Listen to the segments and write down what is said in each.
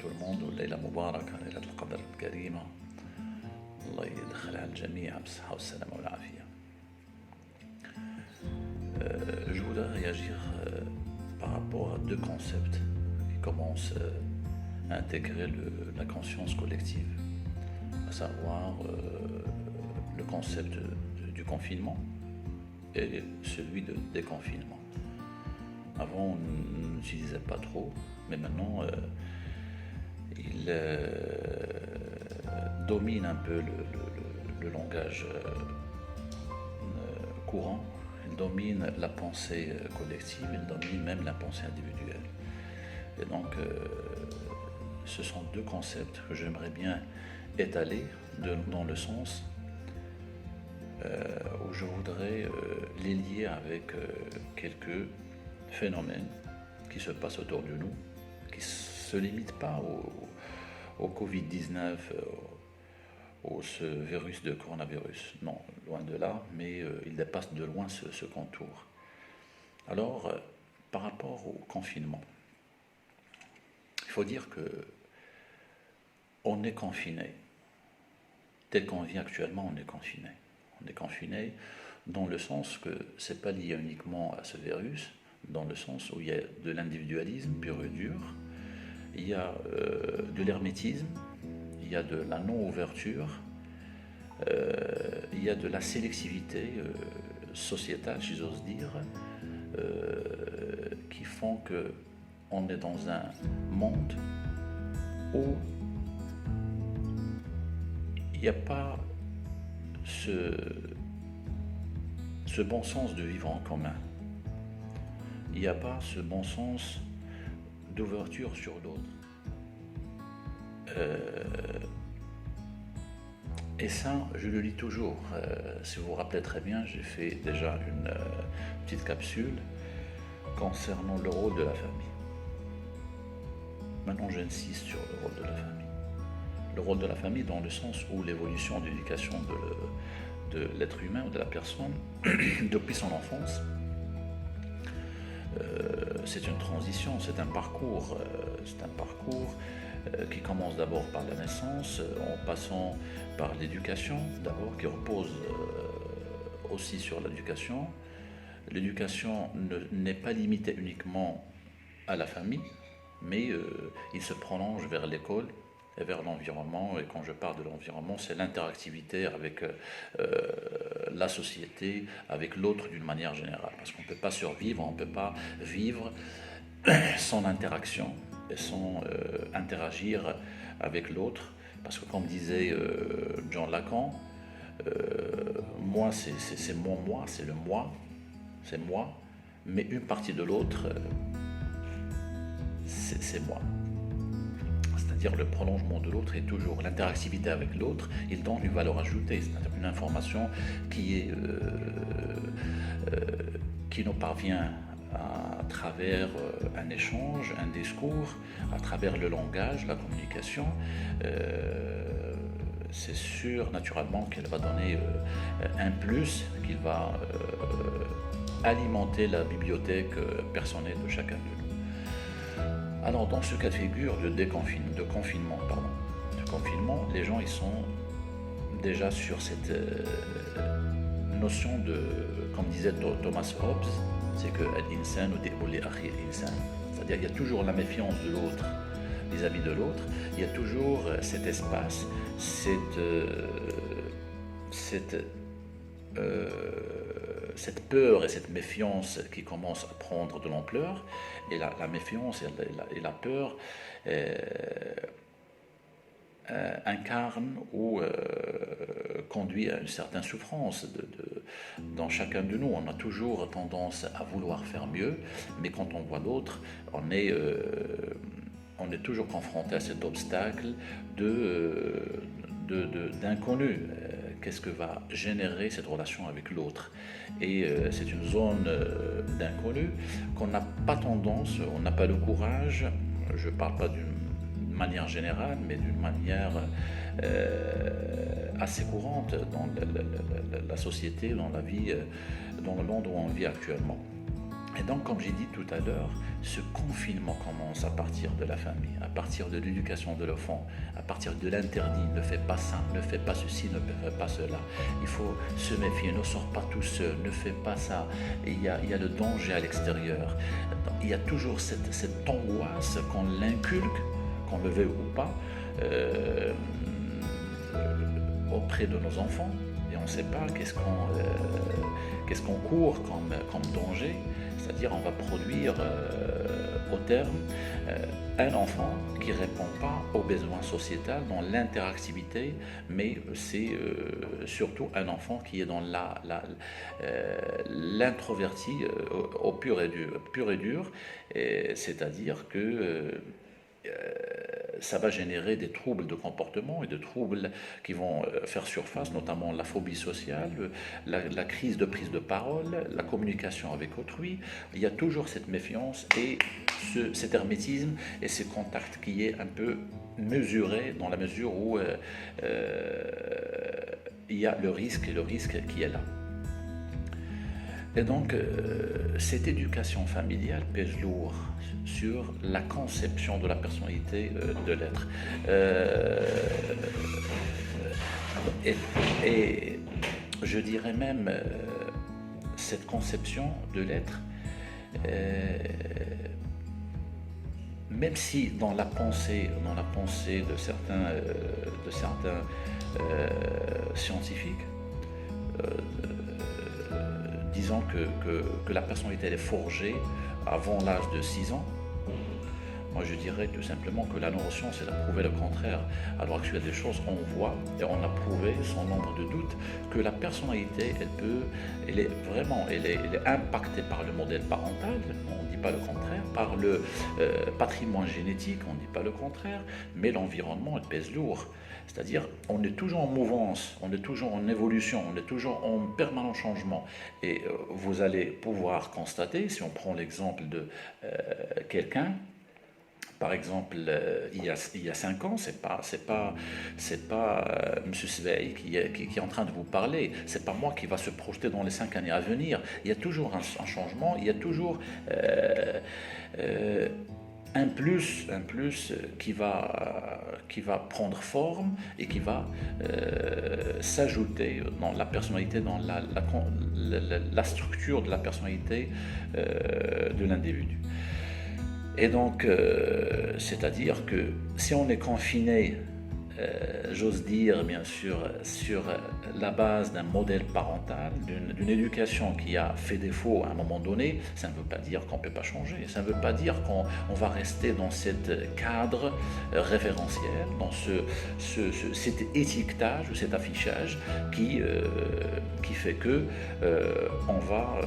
tout le monde والليلة مباركة ليلة القدر الكريمة. الله يدخلها الجميع بالصحة والسلامة والعافية. Je voudrais réagir par rapport à deux concepts qui commencent à intégrer la conscience collective, à savoir le concept du confinement et celui de déconfinement. Avant, on n'utilisait pas trop, mais maintenant, il domine un peu le langage courant, il domine la pensée collective, il domine même la pensée individuelle. Et donc, ce sont deux concepts que j'aimerais bien étaler dans le sens où je voudrais les lier avec quelques phénomènes qui se passent autour de nous, qui ne se limitent pas au Covid-19, au ce virus de coronavirus. Non, loin de là, mais il dépasse de loin ce contour. Alors, par rapport au confinement, il faut dire que on est confiné. Tel qu'on vit actuellement, on est confiné. On est confiné dans le sens que ce n'est pas lié uniquement à ce virus, dans le sens où il y a de l'individualisme pur et dur, il y a de l'hermétisme, il y a de la non-ouverture, il y a de la sélectivité sociétale, si j'ose dire, qui font qu'on est dans un monde où il n'y a pas ce bon sens de vivre en commun. Il n'y a pas ce bon sens d'ouverture sur l'autre. Et ça, je le lis toujours. Si vous vous rappelez très bien, j'ai fait déjà une petite capsule concernant le rôle de la famille. Maintenant, j'insiste sur le rôle de la famille. Le rôle de la famille dans le sens où l'évolution d'éducation de l'être humain ou de la personne depuis son enfance, c'est une transition, c'est un parcours qui commence d'abord par la naissance, en passant par l'éducation d'abord, qui repose aussi sur l'éducation. L'éducation n'est pas limitée uniquement à la famille, mais il se prolonge vers l'école et vers l'environnement. Et quand je parle de l'environnement, c'est l'interactivité avec la société, avec l'autre d'une manière générale. Parce qu'on ne peut pas survivre, on ne peut pas vivre sans interaction et sans interagir avec l'autre. Parce que comme disait John Lacan, moi c'est mon moi, c'est le moi, c'est moi, mais une partie de l'autre, c'est moi. C'est-à-dire le prolongement de l'autre est toujours l'interactivité avec l'autre, il donne une valeur ajoutée, c'est-à-dire une information qui nous parvient à travers un échange, un discours, à travers le langage, la communication. C'est sûr naturellement qu'elle va donner un plus, qu'il va alimenter la bibliothèque personnelle de chacun de nous. Alors dans ce cas de figure de confinement, les gens ils sont déjà sur cette notion de, comme disait Thomas Hobbes, c'est que l'insan ou déboulé akhir l'insan, c'est-à-dire qu'il y a toujours la méfiance de l'autre vis-à-vis de l'autre, il y a toujours cet espace, cette peur et cette méfiance qui commence à prendre de l'ampleur, et la méfiance et la peur incarne ou conduit à une certaine souffrance dans chacun de nous. On a toujours tendance à vouloir faire mieux, mais quand on voit l'autre, on est toujours confronté à cet obstacle d'inconnu. Qu'est-ce que va générer cette relation avec l'autre? Et c'est une zone d'inconnu qu'on n'a pas tendance, on n'a pas le courage, je ne parle pas d'une manière générale, mais d'une manière assez courante dans la société, dans la vie, dans le monde où on vit actuellement. Et donc, comme j'ai dit tout à l'heure, ce confinement commence à partir de la famille, à partir de l'éducation de l'enfant, à partir de l'interdit. Ne fais pas ça, ne fais pas ceci, ne fais pas cela. Il faut se méfier, ne sors pas tout seul, ne fais pas ça. Et il y a le danger à l'extérieur. Il y a toujours cette angoisse qu'on l'inculque, qu'on le veuille ou pas, auprès de nos enfants. Et on ne sait pas qu'est-ce qu'on court comme danger. C'est-à-dire on va produire au terme un enfant qui ne répond pas aux besoins sociétaux, dans l'interactivité, mais c'est surtout un enfant qui est dans l'introverti au pur et dur, c'est-à-dire que ça va générer des troubles de comportement et des troubles qui vont faire surface, notamment la phobie sociale, la crise de prise de parole, la communication avec autrui. Il y a toujours cette méfiance et cet hermétisme et ce contact qui est un peu mesuré dans la mesure où il y a le risque qui est là. Et donc, cette éducation familiale pèse lourd sur la conception de la personnalité de l'être. Et je dirais même, cette conception de l'être, même si dans la pensée de certains scientifiques, disons que la personnalité elle est forgée avant l'âge de 6 ans. Moi je dirais tout simplement que la neuroscience elle a prouvé le contraire. À l'heure actuelle des choses, on voit et on a prouvé sans nombre de doutes que la personnalité elle est impactée par le modèle parental, on ne dit pas le contraire, par le patrimoine génétique, on ne dit pas le contraire, mais l'environnement elle pèse lourd. C'est-à-dire, on est toujours en mouvance, on est toujours en évolution, on est toujours en permanent changement. Et vous allez pouvoir constater, si on prend l'exemple de quelqu'un, par exemple, il y a 5 ans, c'est pas M. Sveil qui est en train de vous parler, c'est pas moi qui va se projeter dans les 5 années à venir. Il y a toujours un changement, il y a toujours un plus qui va prendre forme et qui va s'ajouter dans la personnalité, dans la structure de la personnalité de l'individu. Et donc, c'est-à-dire que si on est confiné, j'ose dire bien sûr, sur la base d'un modèle parental, d'une éducation qui a fait défaut à un moment donné, ça ne veut pas dire qu'on ne peut pas changer, ça ne veut pas dire qu'on va rester dans cet cadre référentiel, dans cet étiquetage ou cet affichage qui fait que on va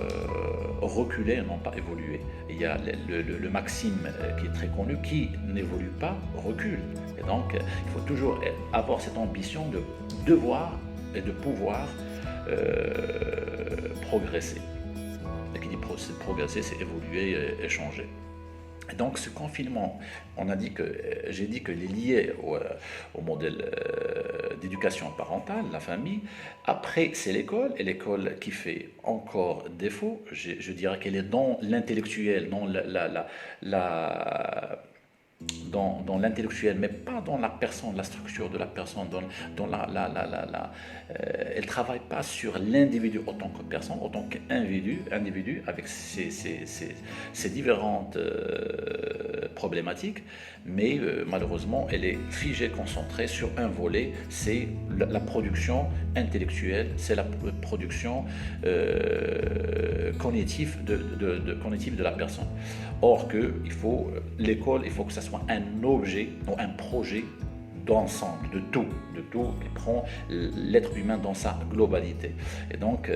reculer et non pas évoluer. Il y a le maxime qui est très connu, qui n'évolue pas, recule. Et donc, il faut toujours avoir cette ambition de devoir et de pouvoir progresser. Et qui dit progresser, c'est évoluer et changer. Et donc ce confinement, j'ai dit qu'il est lié au modèle d'éducation parentale, la famille. Après, c'est l'école, et l'école qui fait encore défaut. Je dirais qu'elle est dans l'intellectuel, dans l'intellectuel, mais pas dans la personne, la structure de la personne, elle ne travaille pas sur l'individu en tant que personne, en tant qu'individu avec ses différentes problématiques, mais malheureusement, elle est figée, concentrée sur un volet, c'est la production intellectuelle, c'est la production cognitive de la personne. Or que l'école, il faut que ça soit un objet, non un projet d'ensemble, de tout qui prend l'être humain dans sa globalité. Et donc,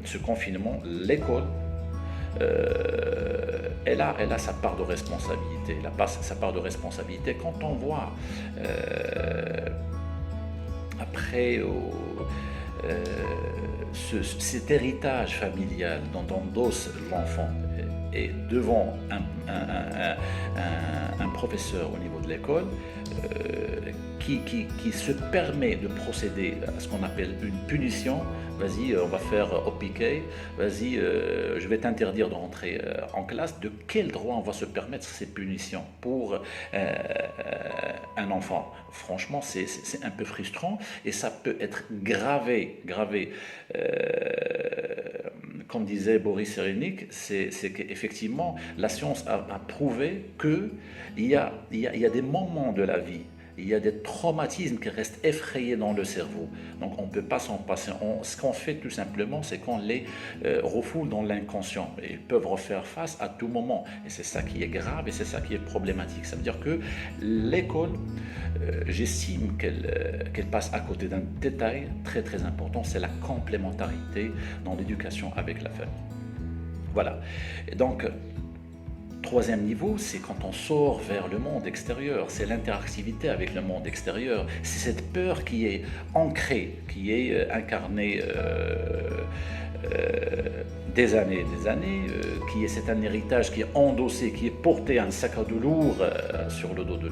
ce confinement, l'école, elle a sa part de responsabilité. Elle a sa part de responsabilité quand on voit après cet héritage familial dont endosse l'enfant et devant un professeur au niveau de l'école qui se permet de procéder à ce qu'on appelle une punition vas-y, on va faire OPK, vas-y, je vais t'interdire de rentrer en classe. De quel droit on va se permettre ces punitions pour un enfant? Franchement, c'est un peu frustrant et ça peut être gravé. Comme disait Boris Cyrulnik, c'est qu'effectivement, la science a prouvé qu'il y a des moments de la vie, il y a des traumatismes qui restent effrayés dans le cerveau. Donc on ne peut pas s'en passer. Ce qu'on fait tout simplement, c'est qu'on les refoule dans l'inconscient. Et ils peuvent refaire face à tout moment. Et c'est ça qui est grave et c'est ça qui est problématique. Ça veut dire que l'école, j'estime qu'elle passe à côté d'un détail très très important, c'est la complémentarité dans l'éducation avec la famille. Voilà. Et donc, troisième niveau, c'est quand on sort vers le monde extérieur, c'est l'interactivité avec le monde extérieur, c'est cette peur qui est ancrée, qui est incarnée des années, qui est un héritage qui est endossé, qui est porté un sac à dos lourd sur le dos de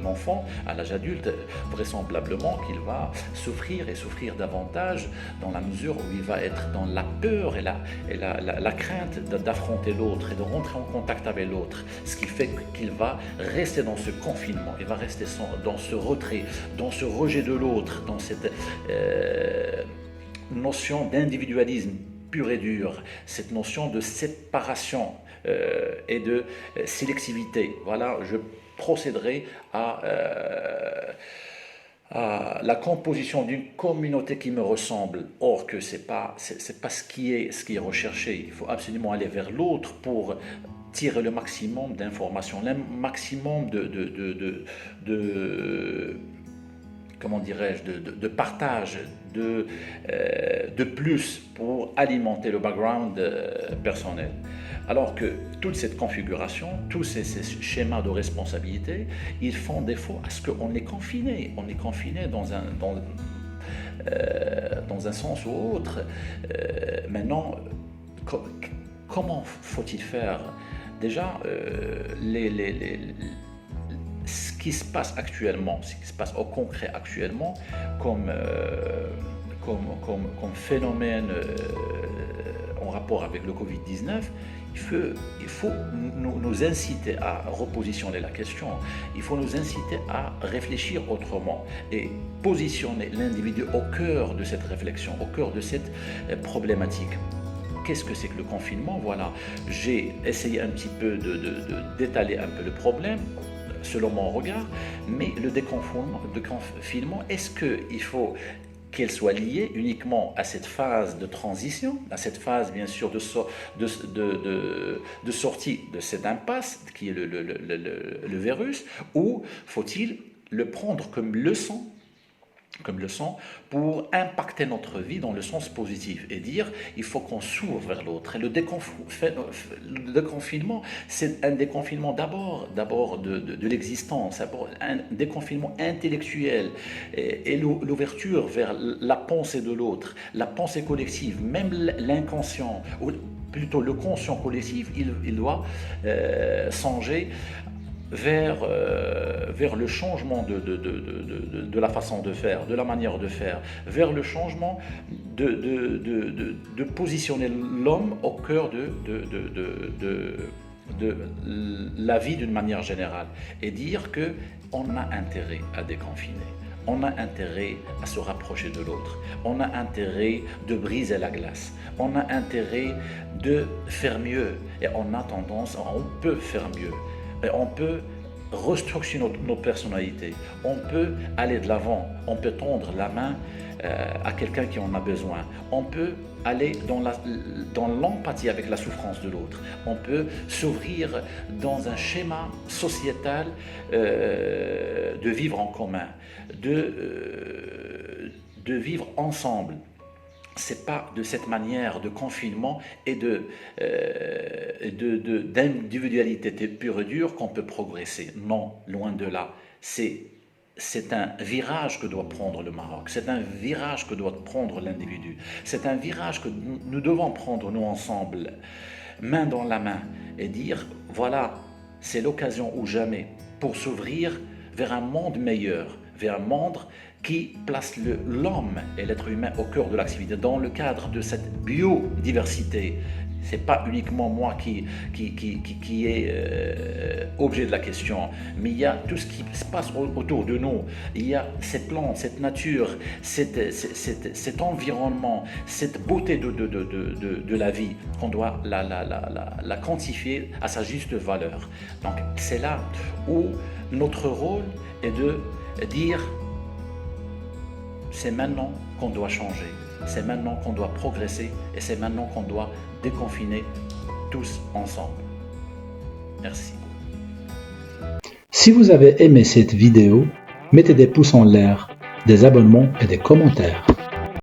l'enfant à l'âge adulte, vraisemblablement qu'il va souffrir et souffrir davantage dans la mesure où il va être dans la peur et la crainte d'affronter l'autre et de rentrer en contact avec l'autre, ce qui fait qu'il va rester dans ce confinement, il va rester dans ce retrait, dans ce rejet de l'autre, dans cette notion d'individualisme pur et dur, cette notion de séparation et de sélectivité. Voilà, je procéderai à la composition d'une communauté qui me ressemble. Or que c'est pas ce qui est recherché. Il faut absolument aller vers l'autre pour tirer le maximum d'informations, le maximum comment dirais-je, de partage, de plus pour alimenter le background personnel. Alors que toute cette configuration, tous ces schémas de responsabilité, ils font défaut à ce qu'on est confiné. On est confiné dans un sens ou autre. Maintenant, comment faut-il faire? Déjà, ce qui se passe actuellement, ce qui se passe au concret actuellement, comme phénomène en rapport avec le Covid-19, il faut nous inciter à repositionner la question, il faut nous inciter à réfléchir autrement et positionner l'individu au cœur de cette réflexion, au cœur de cette problématique. Qu'est-ce que c'est que le confinement? Voilà, j'ai essayé un petit peu d'étaler un peu le problème, selon mon regard, mais le déconfinement, est-ce qu'il faut qu'elle soit liée uniquement à cette phase de transition, à cette phase bien sûr de sortie de cette impasse qui est le virus, ou faut-il le prendre comme leçon pour impacter notre vie dans le sens positif et dire il faut qu'on s'ouvre vers l'autre. Et le déconfinement, c'est un déconfinement d'abord de l'existence, un déconfinement intellectuel et l'ouverture vers la pensée de l'autre, la pensée collective, même l'inconscient, ou plutôt le conscient collectif, il doit songer vers le changement de la façon de faire, de la manière de faire, vers le changement de positionner l'homme au cœur de la vie d'une manière générale et dire qu'on a intérêt à déconfiner. On a intérêt à se rapprocher de l'autre. On a intérêt de briser la glace. On a intérêt de faire mieux. Et on peut faire mieux. Et on peut restructurer nos personnalités. On peut aller de l'avant. On peut tendre la main à quelqu'un qui en a besoin. On peut aller dans l'empathie avec la souffrance de l'autre. On peut s'ouvrir dans un schéma sociétal de vivre en commun, de vivre ensemble. C'est pas de cette manière de confinement et d'individualité pure et dure qu'on peut progresser. Non, loin de là. C'est un virage que doit prendre le Maroc, c'est un virage que doit prendre l'individu, c'est un virage que nous devons prendre nous ensemble, main dans la main, et dire voilà, c'est l'occasion ou jamais pour s'ouvrir vers un monde meilleur, vers un monde qui place l'homme et l'être humain au cœur de l'activité, dans le cadre de cette biodiversité. Ce n'est pas uniquement moi qui est objet de la question, mais il y a tout ce qui se passe autour de nous. Il y a ces plantes, cette nature, cet environnement, cette beauté de la vie qu'on doit la quantifier à sa juste valeur. Donc c'est là où notre rôle est de dire c'est maintenant qu'on doit changer, c'est maintenant qu'on doit progresser et c'est maintenant qu'on doit déconfiner tous ensemble. Merci. Si vous avez aimé cette vidéo, mettez des pouces en l'air, des abonnements et des commentaires.